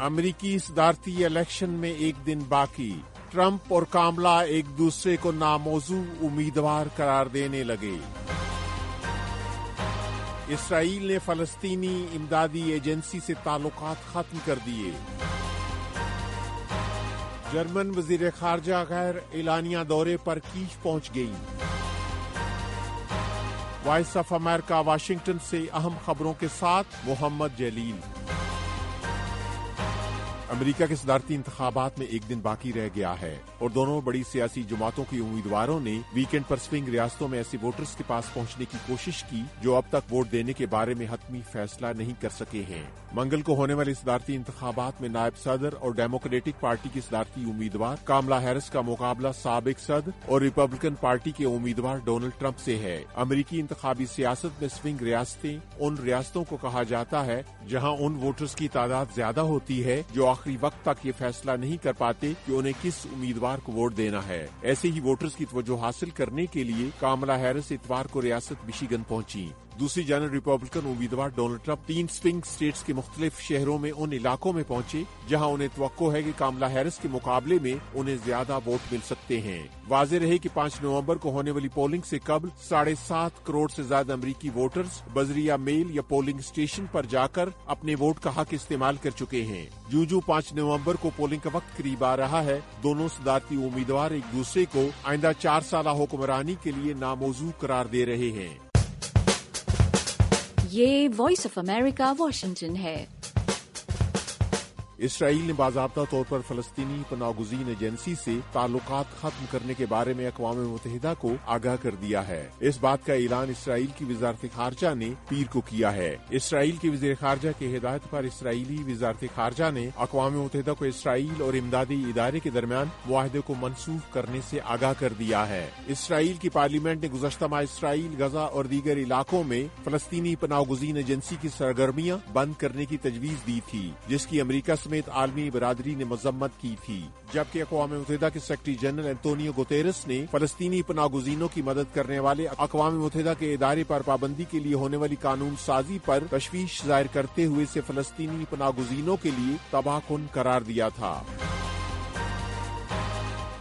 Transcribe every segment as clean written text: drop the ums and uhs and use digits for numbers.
امریکی صدارتی الیکشن میں ایک دن باقی، ٹرمپ اور کاملا ایک دوسرے کو ناموزوں امیدوار قرار دینے لگے۔ اسرائیل نے فلسطینی امدادی ایجنسی سے تعلقات ختم کر دیے۔ جرمن وزیر خارجہ غیر اعلانیہ دورے پر کیف پہنچ گئی۔ وائس آف امریکہ واشنگٹن سے اہم خبروں کے ساتھ محمد جلیل۔ امریکہ کے صدارتی انتخابات میں ایک دن باقی رہ گیا ہے اور دونوں بڑی سیاسی جماعتوں کے امیدواروں نے ویکینڈ پر سوئنگ ریاستوں میں ایسے ووٹرز کے پاس پہنچنے کی کوشش کی جو اب تک ووٹ دینے کے بارے میں حتمی فیصلہ نہیں کر سکے ہیں۔ منگل کو ہونے والے صدارتی انتخابات میں نائب صدر اور ڈیموکریٹک پارٹی کی صدارتی امیدوار کاملا ہیرس کا مقابلہ سابق صدر اور ریپبلکن پارٹی کے امیدوار ڈونلڈ ٹرمپ سے ہے۔ امریکی انتخابی سیاست میں سوئنگ ریاستیں ان ریاستوں کو کہا جاتا ہے جہاں ان ووٹرز کی تعداد زیادہ ہوتی ہے جو آخری وقت تک یہ فیصلہ نہیں کر پاتے کہ انہیں کس امیدوار کو ووٹ دینا ہے۔ ایسے ہی ووٹرز کی توجہ حاصل کرنے کے لیے کاملا ہیرس اتوار کو ریاست مشیگن پہنچی۔ دوسری جانب ریپبلکن امیدوار ڈونلڈ ٹرمپ 3 سوئنگ اسٹیٹس کے مختلف شہروں میں ان علاقوں میں پہنچے جہاں انہیں توقع ہے کہ کاملا ہیرس کے مقابلے میں انہیں زیادہ ووٹ مل سکتے ہیں۔ واضح رہے کہ 5 نومبر کو ہونے والی پولنگ سے قبل 7.5 کروڑ سے زیادہ امریکی ووٹرز بذریعہ میل یا پولنگ اسٹیشن پر جا کر اپنے ووٹ کا حق استعمال کر چکے ہیں۔ جو 5 نومبر کو پولنگ کا وقت قریب آ رہا ہے، دونوں صدارتی امیدوار ایک دوسرے کو آئندہ 4 سالہ حکمرانی کے لیے ناموزوں قرار دے رہے ہیں۔ یہ وائس آف امریکہ واشنگٹن ہے۔ اسرائیل نے باضابطہ طور پر فلسطینی پناہ گزین ایجنسی سے تعلقات ختم کرنے کے بارے میں اقوام متحدہ کو آگاہ کر دیا ہے۔ اس بات کا اعلان اسرائیل کی وزارت خارجہ نے پیر کو کیا ہے۔ اسرائیل کے وزیر خارجہ کی ہدایت پر اسرائیلی وزارت خارجہ نے اقوام متحدہ کو اسرائیل اور امدادی ادارے کے درمیان معاہدے کو منسوخ کرنے سے آگاہ کر دیا ہے۔ اسرائیل کی پارلیمنٹ نے گزشتہ ماہ اسرائیل، غزہ اور دیگر علاقوں میں فلسطینی پناہ گزین ایجنسی کی سرگرمیاں بند کرنے کی تجویز دی تھی، جس کی امریکہ سمیت عالمی برادری نے مذمت کی تھی، جبکہ اقوام متحدہ کے سیکرٹری جنرل انتونیو گوتیرس نے فلسطینی پناہ گزینوں کی مدد کرنے والے اقوام متحدہ کے ادارے پر پابندی کے لیے ہونے والی قانون سازی پر تشویش ظاہر کرتے ہوئے اسے فلسطینی پناہ گزینوں کے لیے تباہ کن قرار دیا تھا۔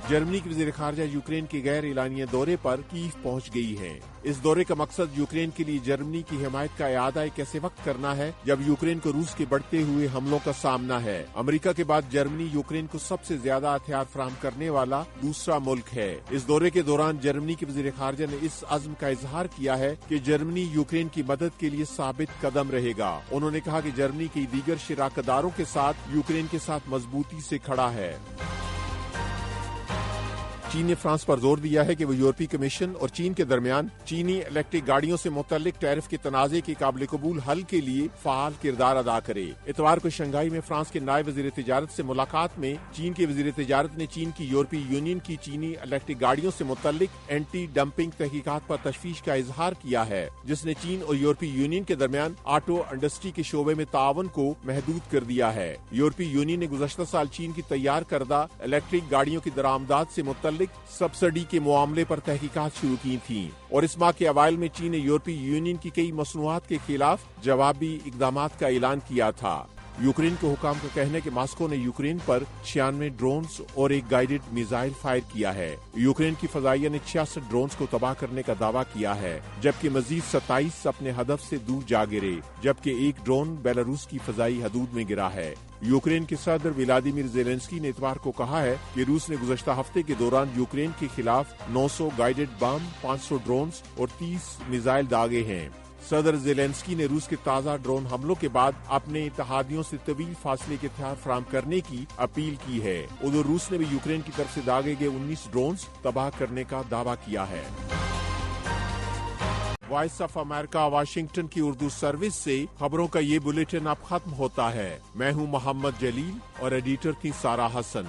جرمنی کے وزیر خارجہ یوکرین کے غیر اعلانیہ دورے پر کیف پہنچ گئی ہے۔ اس دورے کا مقصد یوکرین کے لیے جرمنی کی حمایت کا اعادہ کیسے وقت کرنا ہے جب یوکرین کو روس کے بڑھتے ہوئے حملوں کا سامنا ہے۔ امریکہ کے بعد جرمنی یوکرین کو سب سے زیادہ ہتھیار فراہم کرنے والا دوسرا ملک ہے۔ اس دورے کے دوران جرمنی کے وزیر خارجہ نے اس عزم کا اظہار کیا ہے کہ جرمنی یوکرین کی مدد کے لیے ثابت قدم رہے گا۔ انہوں نے کہا کہ جرمنی کی دیگر شراکت داروں کے ساتھ یوکرین کے ساتھ مضبوطی سے کھڑا ہے۔ چین نے فرانس پر زور دیا ہے کہ وہ یورپی کمیشن اور چین کے درمیان چینی الیکٹرک گاڑیوں سے متعلق ٹیرف کے تنازع کے قابل قبول حل کے لیے فعال کردار ادا کرے۔ اتوار کو شنگھائی میں فرانس کے نائب وزیر تجارت سے ملاقات میں چین کے وزیر تجارت نے چین کی یورپی یونین کی چینی الیکٹرک گاڑیوں سے متعلق اینٹی ڈمپنگ تحقیقات پر تشویش کا اظہار کیا ہے، جس نے چین اور یورپی یونین کے درمیان آٹو انڈسٹری کے شعبے میں تعاون کو محدود کر دیا ہے۔ یورپی یونین نے گزشتہ سال چین کی تیار کردہ الیکٹرک گاڑیوں کی درآمدات سے متعلق سبسڈی کے معاملے پر تحقیقات شروع کی تھیں اور اس ماہ کے اوائل میں چین نے یورپی یونین کی کئی مصنوعات کے خلاف جوابی اقدامات کا اعلان کیا تھا۔ یوکرین کے حکام کا کہنا ہے کہ ماسکو نے یوکرین پر 96 ڈرونز اور ایک گائیڈڈ میزائل فائر کیا ہے۔ یوکرین کی فضائیہ نے 66 ڈرونز کو تباہ کرنے کا دعویٰ کیا ہے، جبکہ مزید 27 اپنے ہدف سے دور جا گرے، جبکہ ایک ڈرون بیلاروس کی فضائی حدود میں گرا ہے۔ یوکرین کے صدر ولادیمیر زیلنسکی نے اتوار کو کہا ہے کہ روس نے گزشتہ ہفتے کے دوران یوکرین کے خلاف 900 گائیڈڈ بم، 500 ڈرونز اور 30 میزائل داغے ہیں۔ صدر زیلنسکی نے روس کے تازہ ڈرون حملوں کے بعد اپنے اتحادیوں سے طویل فاصلے کے ہتھیار فراہم کرنے کی اپیل کی ہے۔ ادھر روس نے بھی یوکرین کی طرف سے داغے گئے 19 ڈرونز تباہ کرنے کا دعویٰ کیا ہے۔ وائس آف امریکہ واشنگٹن کی اردو سروس سے خبروں کا یہ بلیٹن اب ختم ہوتا ہے۔ میں ہوں محمد جلیل اور ایڈیٹر تھی سارا حسن۔